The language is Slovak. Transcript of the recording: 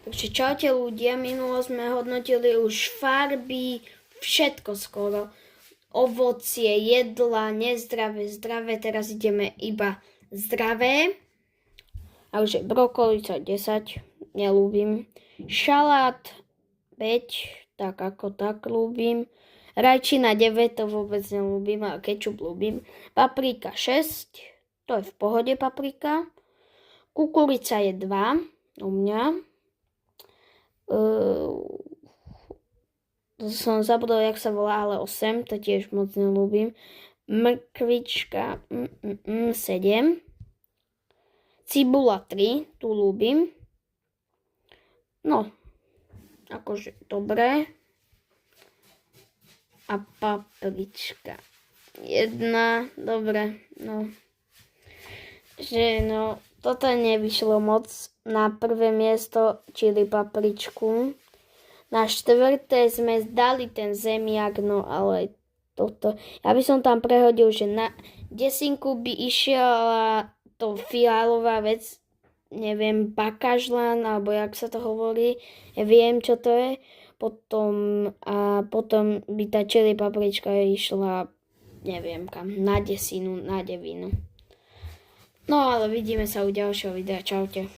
Takže čaute ľudia, minulo sme hodnotili už farby, všetko skoro. Ovocie, jedla, nezdravé, zdravé, teraz ideme iba zdravé. Takže brokolica 10, nelúbim. Šalát 5, tak ako tak ľúbim. Rajčina 9, to vôbec nelúbim, a kečup ľúbim. Paprika 6, to je v pohode paprika. Kukurica je 2 u mňa. Som zabudol, jak sa volá, ale 8, to tiež moc nelúbim. Mrkvička 7. Cibula 3, tu ľúbim. No, akože dobré. A paprička 1, dobre, no. Že no, toto nevyšlo moc na prvé miesto, čili papričku. Na 4. sme dali ten zemiak, no ale toto. Ja by som tam prehodil, že na 10 by išla to fialová vec, neviem, bakažlan, alebo jak sa to hovorí, ja viem, čo to je. Potom by tá čili paprička išla, neviem kam, na 10, na 9. No ale vidíme sa u ďalšieho videa, čaute.